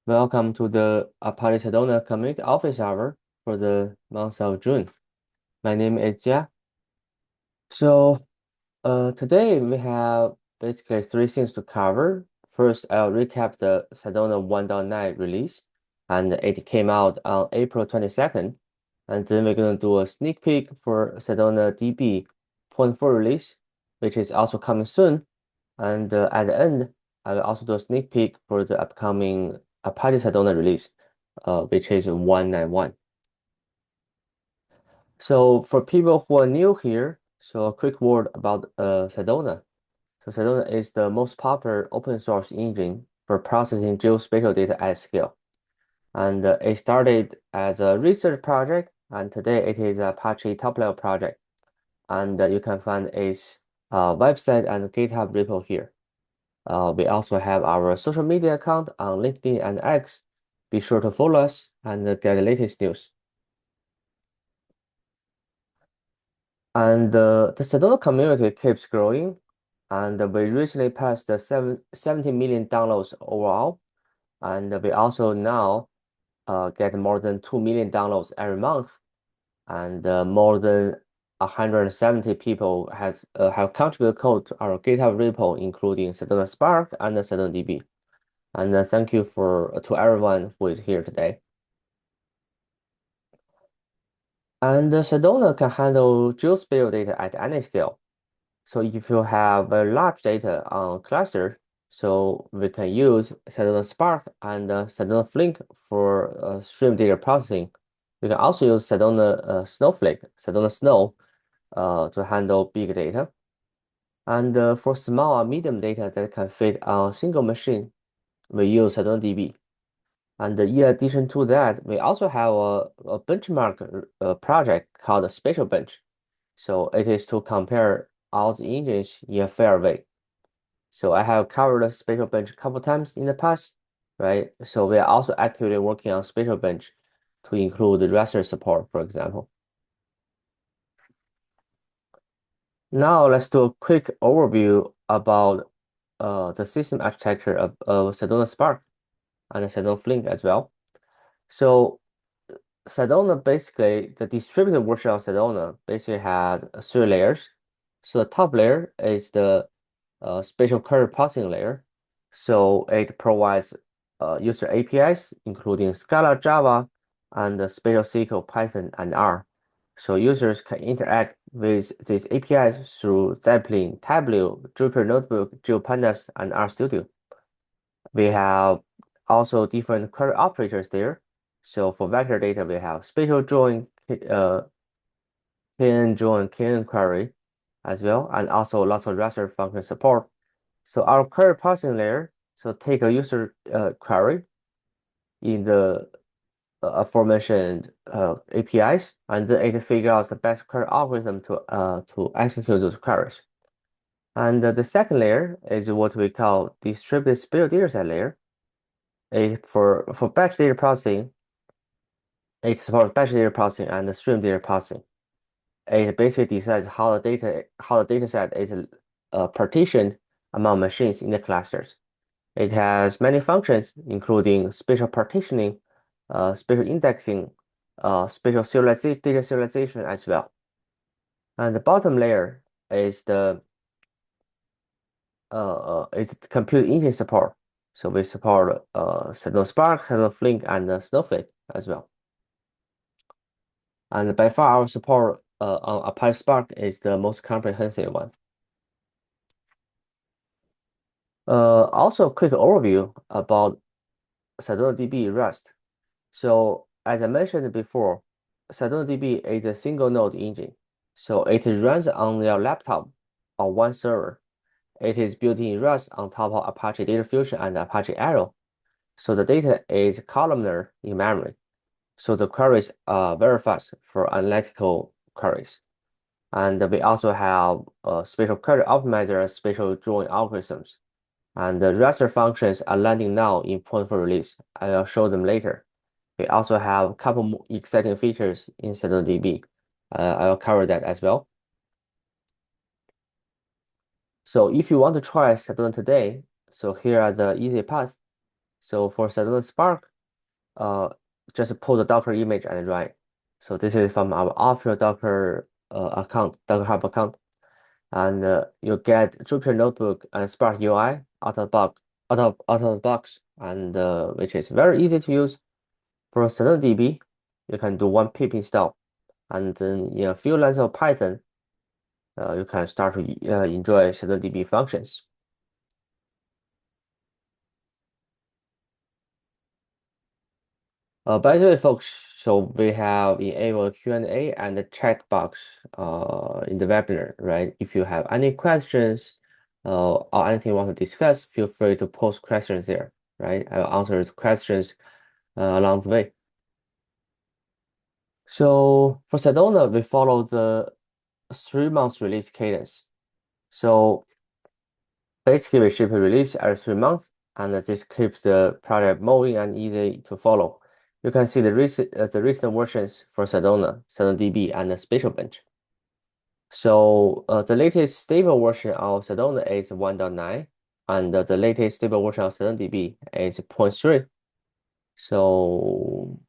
Welcome to the Apache Sedona Community Office Hour for the month of June. My name is Jia. So, today we have basically three things to cover. First, I'll recap the Sedona 1.9 release, and it came out on April 22nd. And then we're going to do a sneak peek for SedonaDB 0.4 release, which is also coming soon. And at the end, I will also do a sneak peek for the upcoming Apache Sedona release, which is 191. So for people who are new here, so a quick word about Sedona. So Sedona is the most popular open source engine for processing geospatial data at scale. And it started as a research project, and today it is a Apache top-level project. And you can find its website and GitHub repo here. We also have our social media account on LinkedIn and X. Be sure to follow us and get the latest news. And the Sedona community keeps growing, and we recently passed the 70 million downloads overall. And we also now get more than 2 million downloads every month, and more than 170 people have contributed code to our GitHub repo, including Sedona Spark and SedonaDB. And thank you to everyone who is here today. And Sedona can handle geospatial data at any scale. So if you have a large data on cluster, so we can use Sedona Spark and Sedona Flink for stream data processing. We can also use Sedona Snowflake, Sedona Snow, to handle big data. And for small and medium data that can fit on a single machine, we use SedonaDB. And in addition to that, we also have a benchmark project called a Spatial Bench. So it is to compare all the engines in a fair way. So I have covered the Spatial Bench a couple times in the past, right? So we are also actively working on Spatial Bench to include the raster support, for example. Now let's do a quick overview about the system architecture of Sedona Spark and Sedona Flink as well. So Sedona basically, the distributed version of Sedona basically has three layers. So the top layer is the spatial query processing layer. So it provides user APIs, including Scala, Java, and Spatial SQL, Python, and R. So users can interact with these APIs through Zeppelin, Tableau, Jupyter Notebook, GeoPandas, and RStudio. We have also different query operators there. So for vector data, we have spatial join, KN join, KN query as well, and also lots of raster function support. So our query processing layer, so take a user query in the aforementioned APIs, and then it figure out the best query algorithm to execute those queries. And the second layer is what we call distributed spatial dataset layer. For batch data processing, it supports batch data processing and stream data processing. It basically decides how the data set is partitioned among machines in the clusters. It has many functions, including spatial partitioning, spatial indexing, spatial data serialization as well. And the bottom layer is the compute engine support. So we support Sedona Spark, Sedona Flink, and Snowflake as well. And by far, our support on Apache Spark is the most comprehensive one. Also, a quick overview about SedonaDB Rust. So, as I mentioned before, SedonaDB is a single node engine. So it runs on your laptop on one server. It is built in Rust on top of Apache Data Fusion and Apache Arrow. So the data is columnar in memory. So the queries are very fast for analytical queries. And we also have spatial query optimizer and spatial join algorithms. And the raster functions are landing now in 0.4 release. I will show them later. We also have a couple more exciting features in SedonaDB. I will cover that as well. So if you want to try Sedona today, so here are the easy paths. So for Sedona Spark, just pull the Docker image and run it. So this is from our official Docker account, Docker Hub account. And you get Jupyter Notebook and Spark UI out of the box, and which is very easy to use. For SedonaDB, you can do one pip install, and then in a few lines of Python, you can start to enjoy SedonaDB functions. By the way, folks, so we have enabled Q&A and the chat box in the webinar, right? If you have any questions or anything you want to discuss, feel free to post questions there, right? I'll answer the questions along the way. So for Sedona, we follow the 3-month release cadence. So basically, we ship a release every 3 months, and this keeps the project moving and easy to follow. You can see the recent versions for Sedona, SedonaDB, and the spatial bench. So the latest stable version of Sedona is 1.9, and the latest stable version of SedonaDB is 0.3. So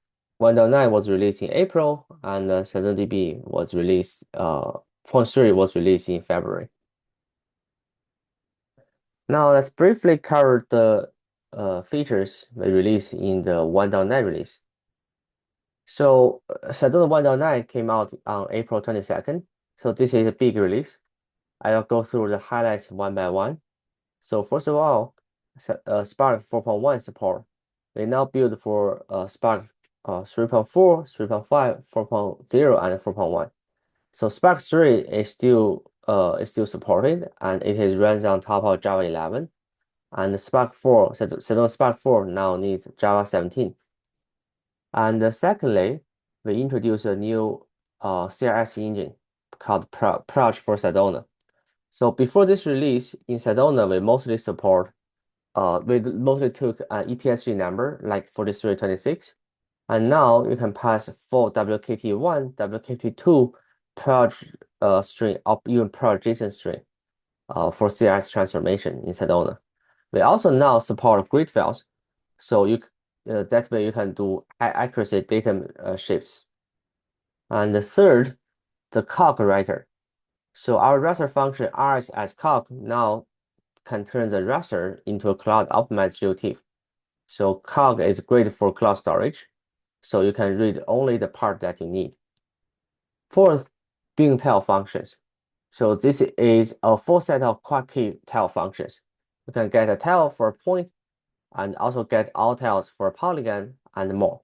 1.9 was released in April, and SedonaDB was released 0.3 was released in February. Now let's briefly cover the features we released in the 1.9 release. So Sedona 1.9 came out on April 22nd. So this is a big release. I'll go through the highlights one by one. So first of all, Spark 4.1 support. We now build for Spark 3.4, 3.5, 4.0, and 4.1. So Spark 3 is still supported, and it is runs on top of Java 11. And Spark 4, Sedona Spark 4 now needs Java 17. And secondly, we introduced a new CRS engine called PROJ for Sedona. So before this release in Sedona, we mostly took an EPSG number like 4326. And now you can pass full WKT1, WKT2 PROJ string, or even PROJ-JSON string for CRS transformation in Sedona. We also now support grid files, so that way you can do high-accuracy data shifts. And the third, the calc writer. So our raster function rs_calc now can turn the raster into a Cloud Optimized GeoTIFF. So calc is great for cloud storage, so you can read only the part that you need. Fourth, Bing tail functions. So this is a full set of quad key tail functions. You can get a tail for a point, and also get all tails for a polygon and more.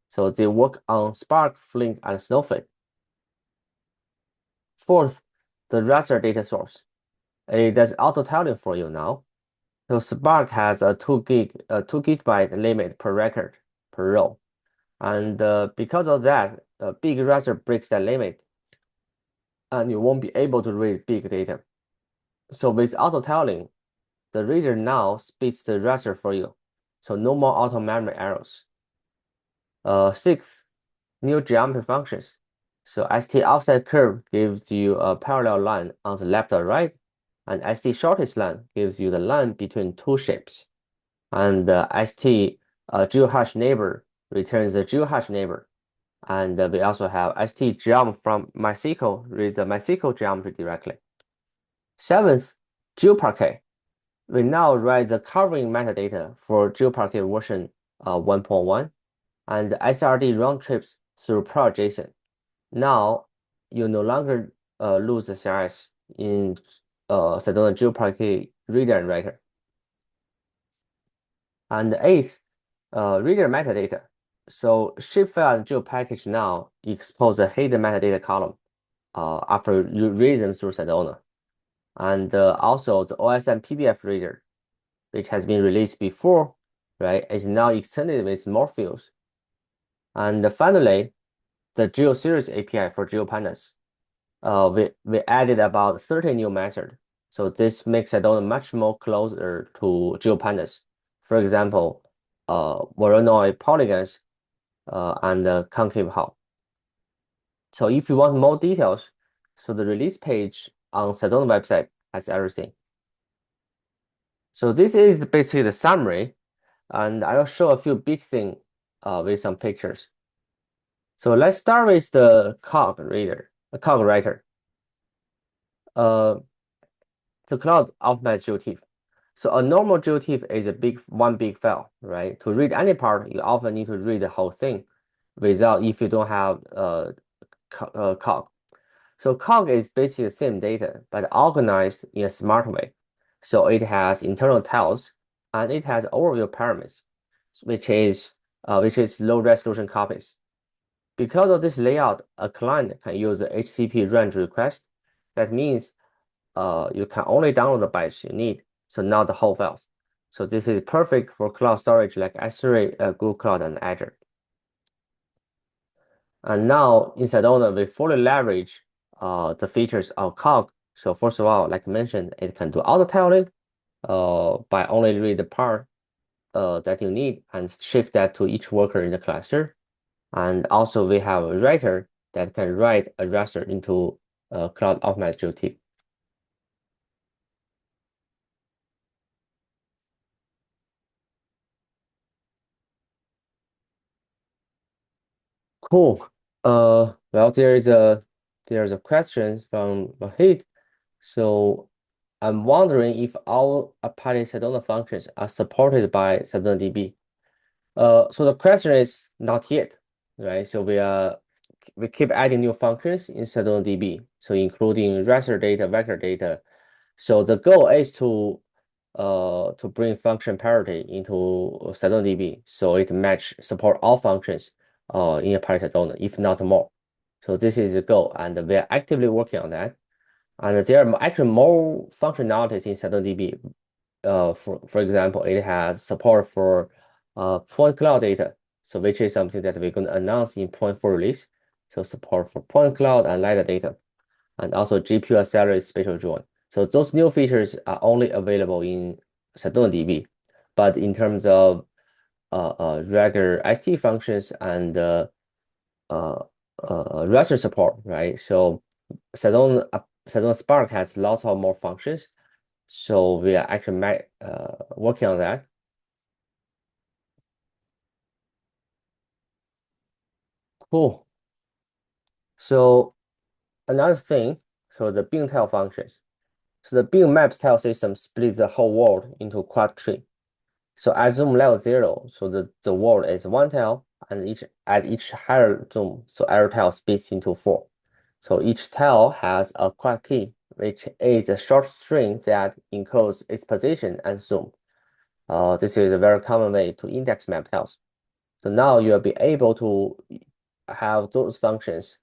So they work on Spark, Flink, and Snowflake. Fourth, the raster data source. It does auto-tiling for you now. So Spark has a 2 GB limit per record per row. And because of that, a big raster breaks that limit, and you won't be able to read big data. So with auto-tiling, the reader now speeds the raster for you. So no more auto memory errors. Sixth, new geometry functions. So ST offset curve gives you a parallel line on the left or right, and ST shortest line gives you the line between two shapes. And ST geohash neighbor returns the geohash neighbor. And we also have ST geom from MySQL reads the MySQL geometry directly. Seventh, GeoParquet. We now write the covering metadata for GeoParquet version 1.1 and SRD round trips through PROJ-JSON. Now you no longer lose the CRS in Sedona GeoParquet reader and writer. And eighth, reader metadata. So shapefile and GeoPackage now expose a hidden metadata column after you read them through Sedona. And also the OSM PBF reader, which has been released before, right, is now extended with more fields. And finally, the GeoSeries API for GeoPandas. We added about 30 new methods. So this makes Sedona much more closer to GeoPandas. For example, Voronoi polygons and concave hull. So if you want more details, so the release page on Sedona website has everything. So this is basically the summary. and I will show a few big things with some pictures. So let's start with the cog writer. The Cloud Optimized GeoTIFF. So a normal GeoTIFF is one big file, right? To read any part, you often need to read the whole thing if you don't have cog. So cog is basically the same data, but organized in a smart way. So it has internal tiles and it has overview parameters, which is low resolution copies. Because of this layout, a client can use the HTTP range request. That means you can only download the bytes you need, so not the whole files. So this is perfect for cloud storage like S3, Google Cloud, and Azure. And now in Sedona, we fully leverage the features of cog. So first of all, like I mentioned, it can do auto tiling by only read the part that you need and shift that to each worker in the cluster. And also we have a writer that can write a raster into Cloud Optimized GeoTIFF. Cool. Well, there's a question from Wahid. So I'm wondering if all Apache Sedona functions are supported by SedonaDB. So the question is not yet, right? So we keep adding new functions in SedonaDB, so including raster data, vector data. So the goal is to bring function parity into SedonaDB, so it support all functions in Apache Sedona, if not more. So this is the goal, and we are actively working on that. And there are actually more functionalities in SedonaDB. For example, it has support for point cloud data, so which is something that we're going to announce in point 4 release. So support for point cloud and LiDAR data, and also GPU accelerated spatial join. So those new features are only available in SedonaDB, but in terms of regular ST functions and raster support, right? So Sedona Spark has lots of more functions, so we are actually working on that. Cool. So another thing, so the Bing tile functions. So the Bing Maps tile system splits the whole world into quad tree. So at zoom level 0, so the world is one tile, and at each higher zoom, so every tile splits into 4. So each tile has a quad key, which is a short string that encodes its position and zoom. This is a very common way to index map tiles. So now you'll be able to have those functions,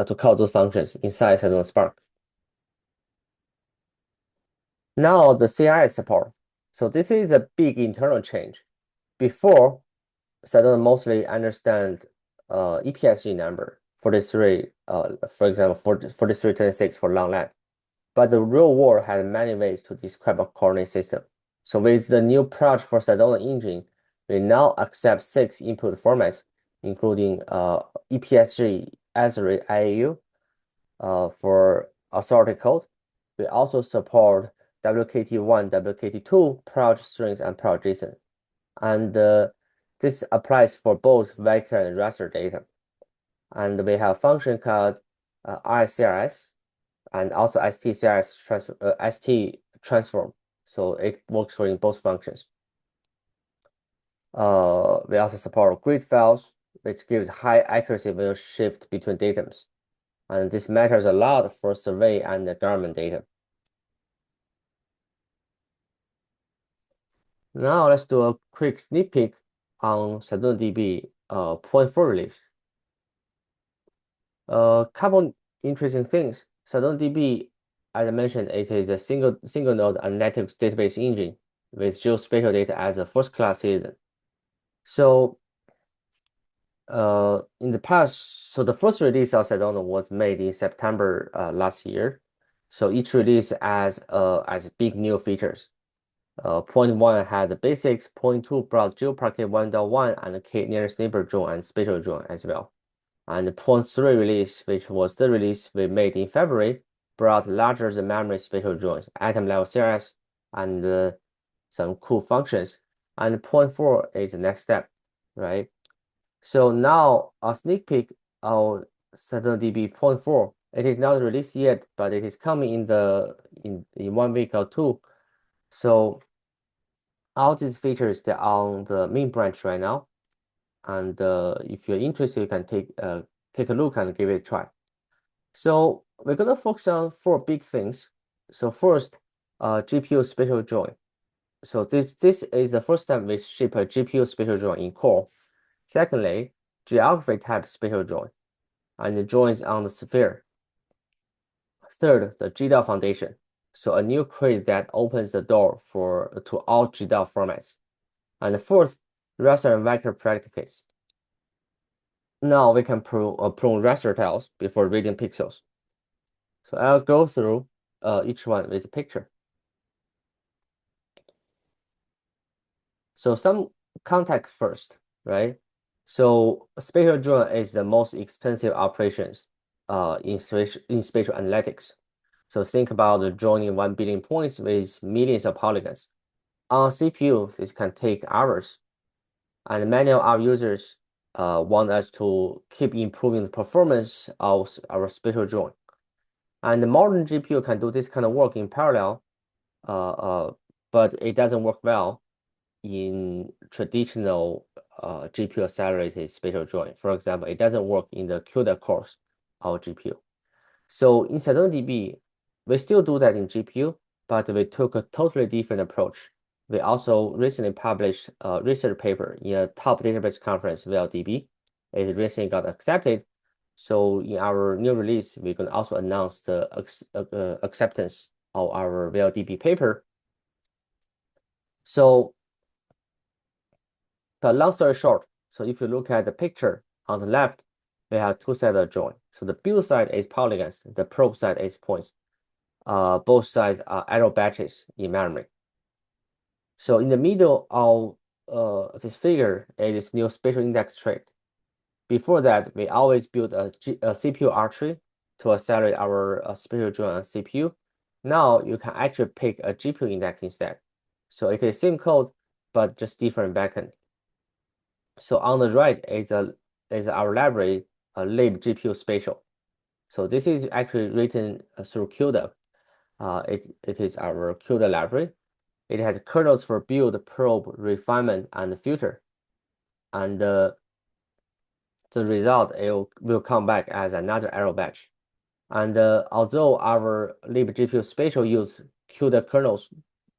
to call those functions inside Sedona Spark. Now the CRS support. So this is a big internal change. Before, Sedona mostly understand EPSG number 43, for example, 4326 for long lat. But the real world has many ways to describe a coordinate system. So with the new approach for Sedona engine, we now accept 6 input formats, including EPSG, ASRI, IAU for authority code. We also support WKT1, WKT2, PROJ strings, and PROJ-JSON. And this applies for both vector and raster data. And we have function called RSCRS and also ST transform. So it works for in both functions. We also support grid files, which gives high accuracy when you shift between datums. And this matters a lot for survey and government data. Now let's do a quick sneak peek on SedonaDB point 4 release. Couple interesting things. SedonaDB, as I mentioned, it is a single node analytics database engine with geospatial data as a first-class citizen. So in the past, so the first release of Sedona was made in September last year. So each release as big new features. Point 1 had the basics, point 2 brought GeoParquet 1.1 and K nearest neighbor join and spatial join as well. And the point 3 release, which was the release we made in February, brought larger than memory spatial joins, item level CRS, and some cool functions. and 0.4 is the next step, right? So now a sneak peek of SedonaDB 0.4. It is not released yet, but it is coming in 1 week or two. So all these features that are on the main branch right now, and if you're interested, you can take a look and give it a try. So we're gonna focus on 4 big things. So first, GPU spatial join. So this is the first time we ship a GPU spatial join in core. Secondly, geography type spatial join, and it joins on the sphere. Third, the GDAL foundation. So a new crate that opens the door to all GDAL formats. And fourth, raster and vector predicates. Now we can prune raster tiles before reading pixels. So I'll go through each one with a picture. So some context first, right? So spatial join is the most expensive operations in spatial analytics. So think about joining 1 billion points with millions of polygons. On CPU, this can take hours, and many of our users want us to keep improving the performance of our spatial join. And the modern GPU can do this kind of work in parallel, but it doesn't work well in traditional GPU accelerated spatial join. For example, it doesn't work in the CUDA cores of GPU. So in SedonaDB, we still do that in GPU, but we took a totally different approach. We also recently published a research paper in a top database conference, VLDB. It recently got accepted. So in our new release, we can also announce the acceptance of our VLDB paper. So, but long story short, so if you look at the picture on the left, we have 2 sets of join. So the build side is polygons, the probe side is points. Both sides are arrow batches in memory. So in the middle of this figure is new spatial index trait. Before that, we always build a CPU R tree to accelerate our spatial join on CPU. Now you can actually pick a GPU index instead. So it is same code, but just different backend. So on the right is our library, libGPU spatial. So this is actually written through CUDA. It is our CUDA library. It has kernels for build, probe, refinement, and filter. And the result will come back as another arrow batch. And although our libGPU spatial use CUDA kernels,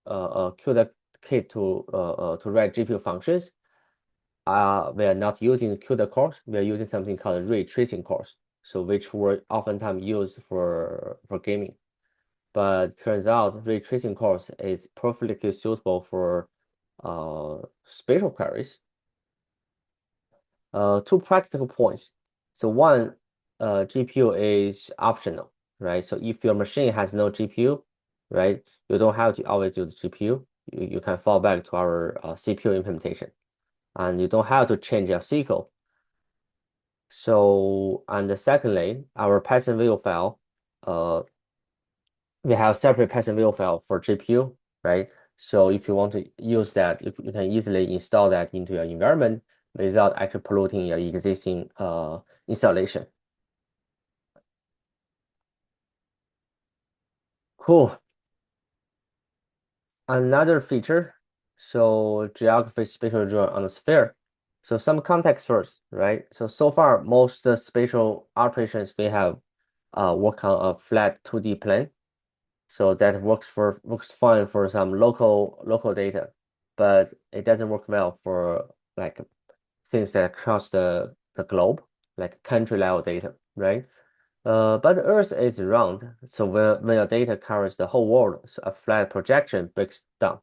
CUDA kit to write GPU functions, we are not using CUDA cores. We are using something called ray tracing cores, so which were oftentimes used for gaming. But turns out ray tracing cores is perfectly suitable for spatial queries. 2 practical points. So one, GPU is optional, right? So if your machine has no GPU, right, you don't have to always use the GPU. You can fall back to our CPU implementation, and you don't have to change your SQL. So, and secondly, our Python view file, we have separate Python view file for GPU, right? So if you want to use that, you can easily install that into your environment without actually polluting your existing installation. Cool. Another feature, so geography spatial join on the sphere. So some context first, right? So far, most spatial operations we have work on a flat 2D plane. So that works fine for some local data, but it doesn't work well for like things that cross the globe, like country level data, right? But Earth is round, so when your data covers the whole world, so a flat projection breaks down.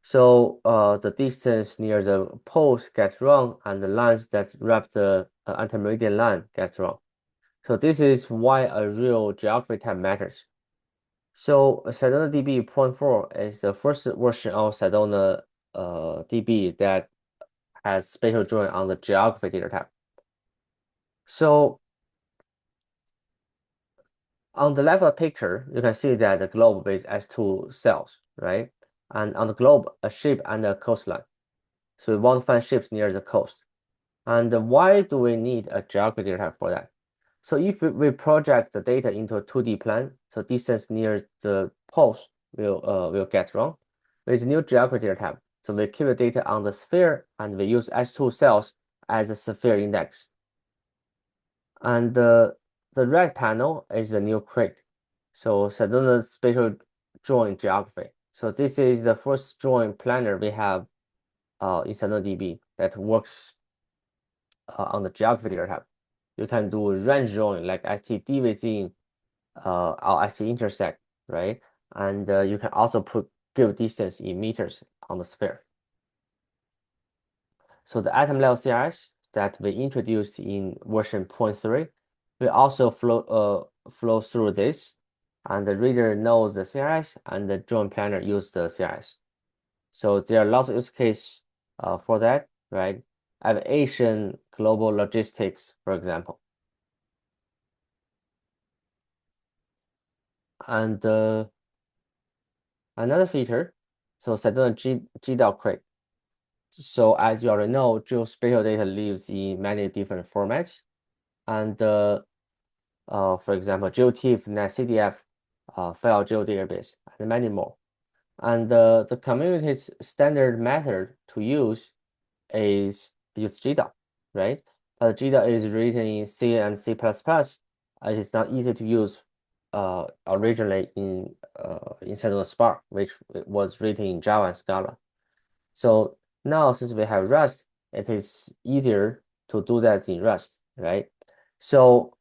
So the distance near the poles gets wrong, and the lines that wrap the intermediate line gets wrong. So this is why a real geography type matters. So SedonaDB 0.4 is the first version of Sedona DB that has spatial join on the geography data type. So on the left of the picture, you can see that the globe with S2 cells, right? And on the globe, a ship and a coastline. So we want to find ships near the coast. And why do we need a geography data type for that? So if we project the data into a 2D plan, so distance near the poles will get wrong. With new geography data type, so we keep the data on the sphere and we use S2 cells as a sphere index. And the red panel is the new crate. So Sedona spatial drawing geography. So this is the first drawing planner we have in SedonaDB that works on the geography data type. You can do range drawing like STD within or ST intersect, right? And you can also give distance in meters on the sphere. So the item level CRS that we introduced in version 0.3 will also flow through this, and the reader knows the CRS and the drawing planner use the CRS. So there are lots of use cases for that, right? Aviation, global logistics, for example. And another feature, so Sedona-gdal crate. So as you already know, geospatial data lives in many different formats. And for example, GeoTIFF, NetCDF, file geodatabase, and many more. And the community's standard method to use is use GDAL, right? But GDAL is written in C and C++. It is not easy to use originally in Sedona Spark, which was written in Java and Scala. So now since we have Rust, it is easier to do that in Rust, right? So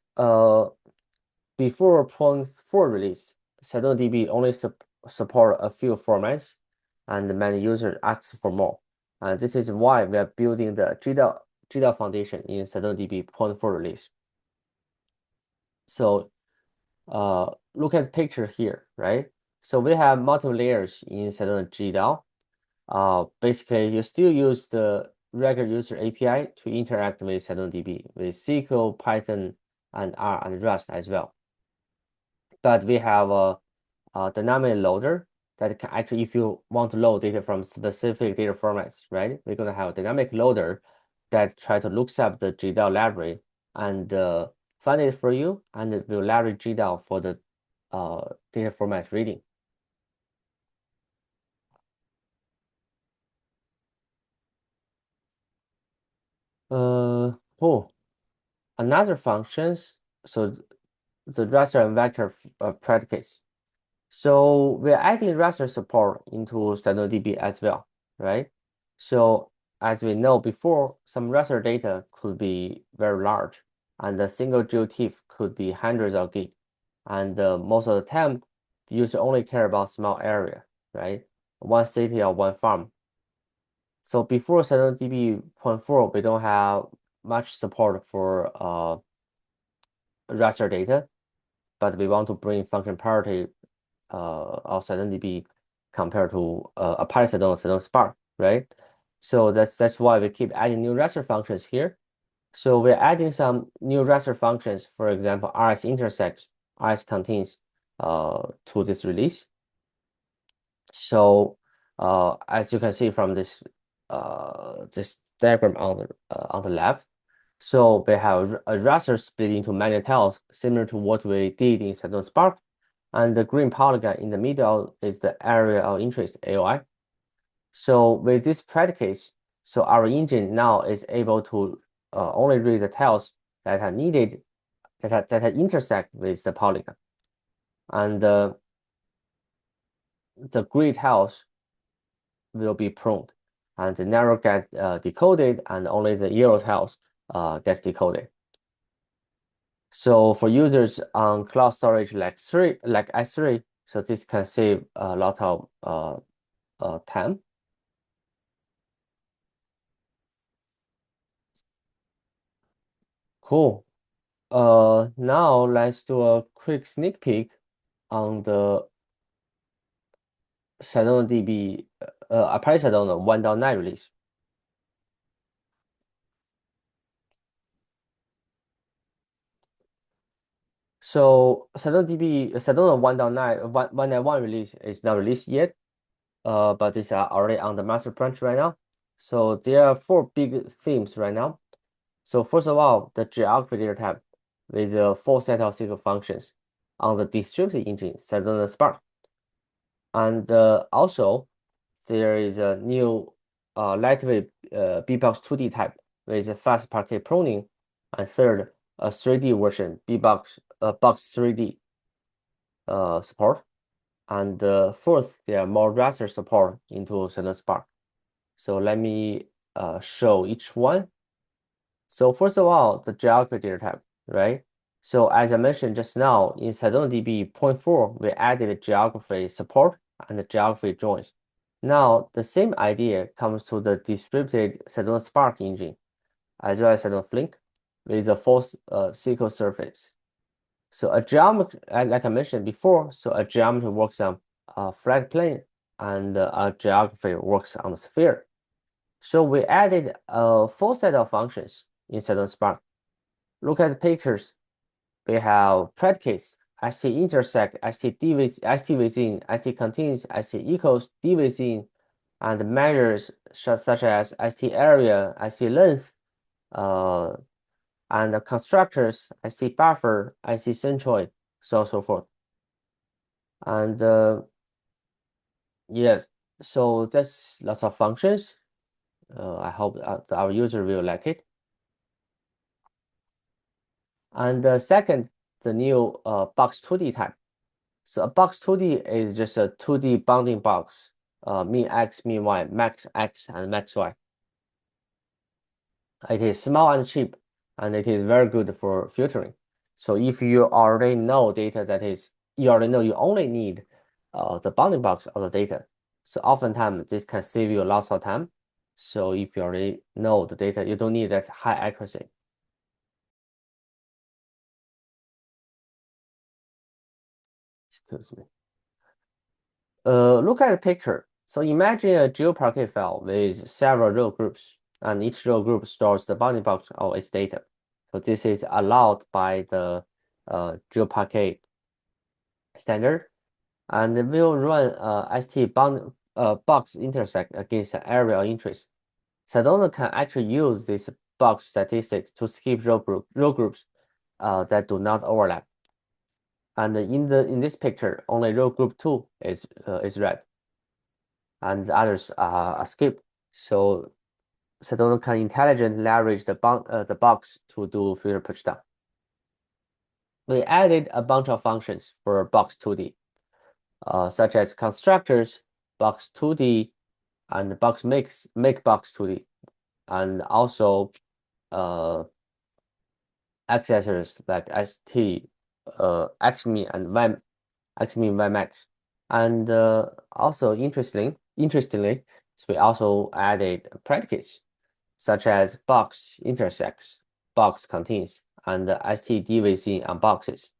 before 0.4 release, SedonaDB only support a few formats, and many users ask for more. And this is why we are building the GDAL foundation in SedonaDB 0.4 release. So look at the picture here, right? So we have multiple layers in SedonaGdal. Basically, you still use the regular user API to interact with SedonaDB with SQL, Python, and R and Rust as well. But we have a dynamic loader that can actually, if you want to load data from specific data formats, right? We're going to have a dynamic loader that try to look up the GDAL library and find it for you, and it will leverage GDAL for the data format reading. Another functions, so the raster and vector predicates. So we're adding raster support into SedonaDB as well, right? So as we know before, some raster data could be very large, and a single GeoTIFF could be hundreds of gig. And most of the time, the user only care about small area, right? One city or one farm. So before SedonaDB 0.4, we don't have much support for raster data, but we want to bring function parity of SedonaDB compared to Apache Sedona, Sedona Spark, right? So that's why we keep adding new raster functions here. So we're adding some new raster functions, for example, RS intersects, RS contains to this release. So as you can see from this this diagram on the left, so we have a raster split into many tiles, similar to what we did in Sedona Spark. And the green polygon in the middle is the area of interest, AOI. So with this predicates, so our engine now is able to only read the tiles that are needed, that intersect with the polygon. And the gray tiles will be pruned, and the narrow get decoded, and only the yellow tiles gets decoded. So for users on cloud storage like S3, so this can save a lot of time. Cool. Now let's do a quick sneak peek on the SedonaDB Apache Sedona 1.9 release. So Sedona 1.9 release is not released yet, but it's already on the master branch right now. So there are 4 big themes right now. So first of all, the geography data type with a full set of SQL functions on the distributed engine Sedona Spark. And also, there is a new lightweight bbox 2D type with a fast parquet pruning, and third, a 3D version bbox box 3D support, and fourth, there are more raster support into Sedona Spark. So let me show each one. So first of all, the geography data type, right? So as I mentioned just now, in SedonaDB 0.4, we added geography support and the geography joins. Now, the same idea comes to the distributed Sedona Spark engine, as well as Sedona Flink, with a full SQL surface. So a geometry, like I mentioned before, so a geometry works on a flat plane, and a geography works on the sphere. So we added a full set of functions in Sedona Spark. Look at the pictures. We have predicates, st-intersect, st-within, st-contains, st-equals, d-within, and measures such as st-area, st-length, and the constructors, st-buffer, st-centroid, so on and so forth. And yes, so that's lots of functions. I hope our user will like it. And second, the new box 2D type. So a box 2D is just a 2D bounding box, min x, min y, max x, and max y. It is small and cheap, and it is very good for filtering. So if you already know data that is, you already know you only need the bounding box of the data. So oftentimes this can save you lots of time. So if you already know the data, you don't need that high accuracy. Excuse me. Look at the picture. So imagine a GeoParquet file with several row groups, and each row group stores the bounding box of its data. So this is allowed by the GeoParquet standard, and we'll run st bound box intersect against the area of interest. Sedona can actually use this box statistics to skip row groups that do not overlap. And in this picture, only row group 2 is red, and the others are skipped. So Sedona can intelligently leverage the box to do filter pushdown. We added a bunch of functions for box 2D, such as constructors, box 2D, and box make box 2D, and also accessors like st, xmin, and y, xmin, ymax. And also interestingly, so we also added predicates such as box intersects, box contains, and st within on boxes.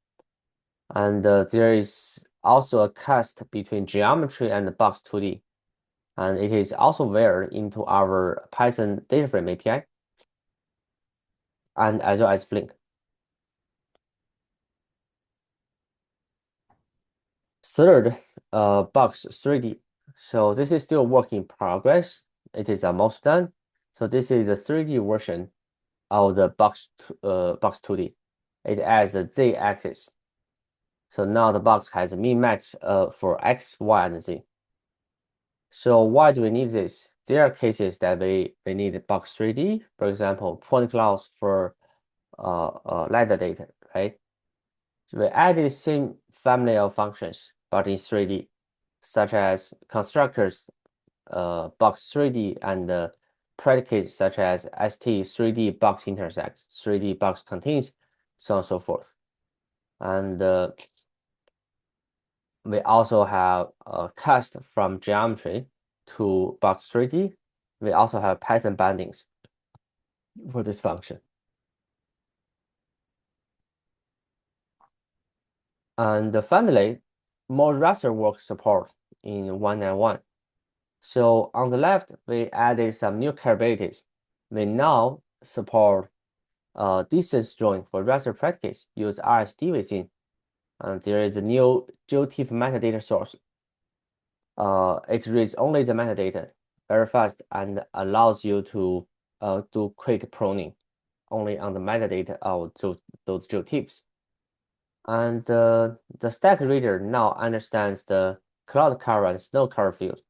And there is also a cast between geometry and the box 2D, and it is also wired into our Python data frame API, and as well as Flink. Third, box 3D. So this is still work in progress. It is almost done. So this is a 3D version of the box 2D. It adds a z-axis. So now the box has a min max for x, y, and z. So why do we need this? There are cases that we need box 3D, for example, point clouds for LiDAR data, right? So we added the same family of functions, but in 3D, such as constructors, box 3D, and predicates such as st 3D box intersects, 3D box contains, so on and so forth. And we also have a cast from geometry to box 3D. We also have Python bindings for this function. And finally, more raster work support in 1.9.1. So on the left, we added some new capabilities. We now support distance join for raster predicates, use RSD within. And there is a new GeoTIFF metadata source. It reads only the metadata, very fast and allows you to do quick pruning only on the metadata of those GeoTIFFs. And the stack reader now understands the cloud cover and snow cover field.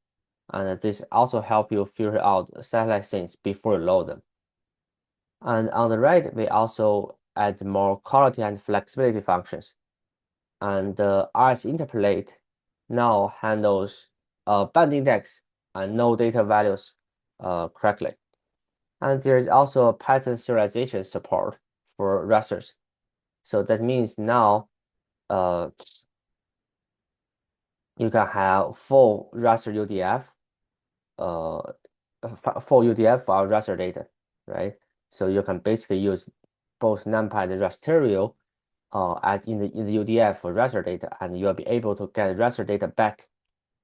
And this also help you filter out satellite scenes before you load them. And on the right, we also add more quality and flexibility functions. And the RS interpolate now handles band index and no data values correctly. And there's also a pattern serialization support for rasters. So that means now you can have full raster UDF, full UDF for our raster data, right? So you can basically use both NumPy and rasterio in the UDF for raster data, and you'll be able to get raster data back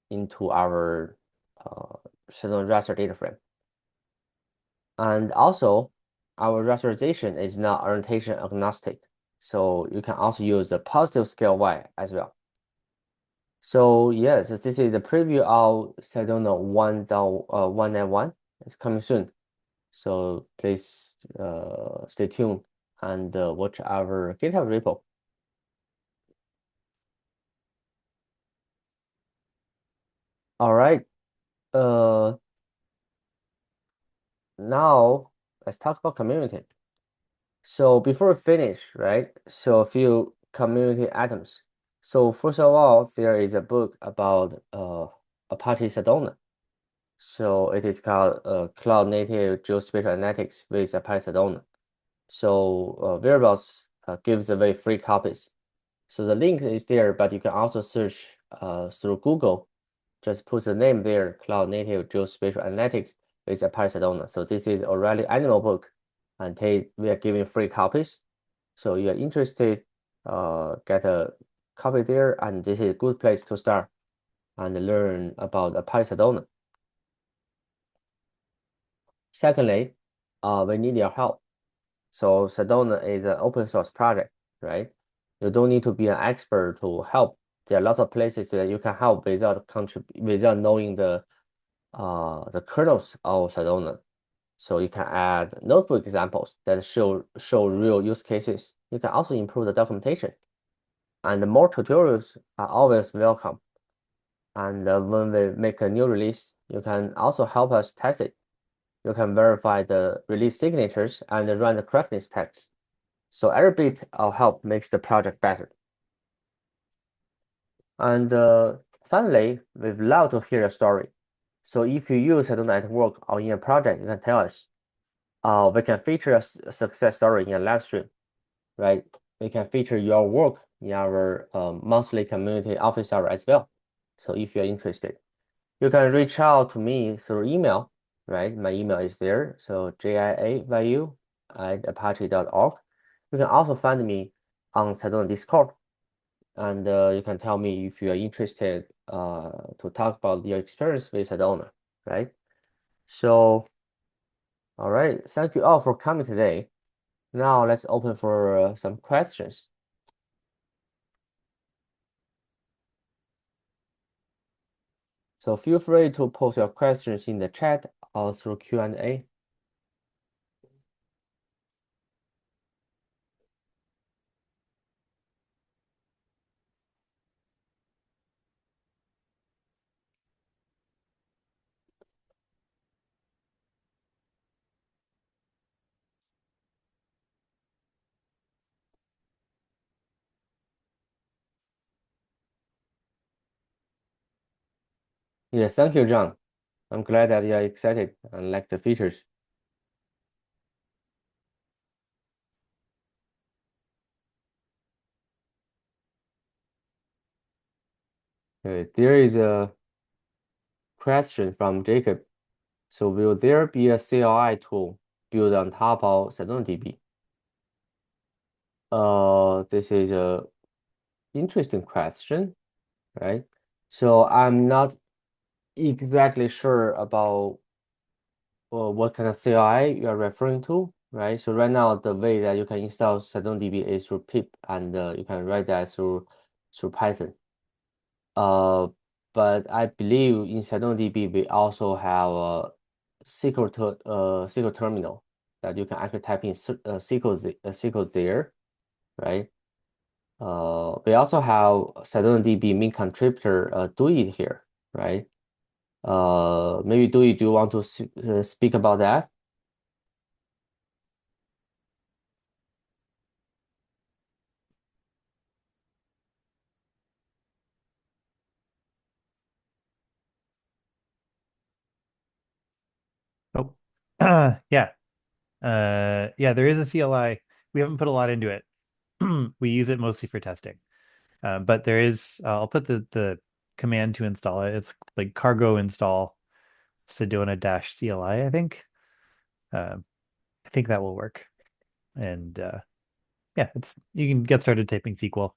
into our Sedona raster data frame. And also, our rasterization is now orientation agnostic, so you can also use the positive scale Y as well. So yes, this is the preview of Sedona 1.1. It's coming soon. So please stay tuned and watch our GitHub repo. All right. Now let's talk about community. So before we finish, right? So a few community items. So first of all, there is a book about Apache Sedona. So it is called Cloud Native Geospatial Analytics with Apache Sedona. So Variables gives away free copies. So the link is there, but you can also search through Google. Just put the name there, Cloud Native Geospatial Analytics with Apache Sedona. So this is already annual book, and we are giving free copies. So you are interested, get a copy there, and this is a good place to start and learn about Apache Sedona. Secondly, we need your help. So Sedona is an open source project, right? You don't need to be an expert to help. There are lots of places that you can help without knowing the kernels of Sedona. So you can add notebook examples that show real use cases. You can also improve the documentation. And more tutorials are always welcome. And when we make a new release, you can also help us test it. You can verify the release signatures and run the correctness tests. So every bit of help makes the project better. And finally, we'd love to hear a story. So if you use Sedona at work or in a project, you can tell us. We can feature a success story in a live stream, right? We can feature your work in our monthly community office hour as well. So if you're interested, you can reach out to me through email, right? My email is there. So jiavayu@apache.org. You can also find me on Sedona Discord, and you can tell me if you are interested to talk about your experience with Sedona, right? So, all right, thank you all for coming today. Now let's open for some questions. So feel free to post your questions in the chat or through Q&A. Yes, thank you, John. I'm glad that you're excited and like the features. There is a question from Jacob. So will there be a CLI tool built on top of SedonaDB? This is a interesting question, right? So I'm not exactly sure about what kind of CLI you are referring to, right? So right now, the way that you can install SedonaDB is through pip, and you can write that through Python. but I believe in SedonaDB we also have a SQL terminal that you can actually type in SQL there, right? We also have SedonaDB main contributor Dewey here, right? Maybe Dewey, do you want to speak about that? Oh, yeah. Yeah, there is a CLI. We haven't put a lot into it. We use it mostly for testing. But there is, I'll put the command to install it. It's like cargo install Sedona-CLI, I think. I think that will work. And yeah, it's you can get started typing SQL.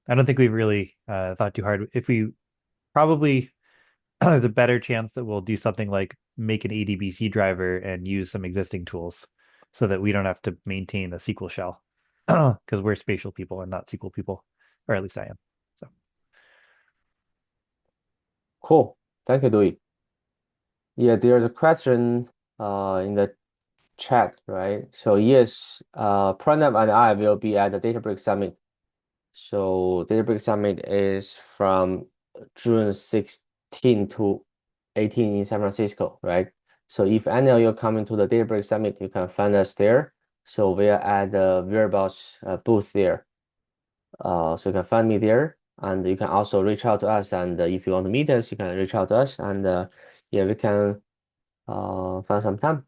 I don't think we've really thought too hard. If we probably there's a better chance that we'll do something like make an ADBC driver and use some existing tools so that we don't have to maintain a SQL shell because we're spatial people and not SQL people, or at least I am. So Cool. Thank you, Dewey. Yeah, there's a question in the chat, right? So yes, Pranab and I will be at the Databricks Summit. So Databricks Summit is from June 16 to 18 in San Francisco, right? So if any of you are coming to the Databricks Summit, you can find us there. So we are at the Whereabouts booth there. So you can find me there, and you can also reach out to us. And if you want to meet us, you can reach out to us, and yeah, we can find some time.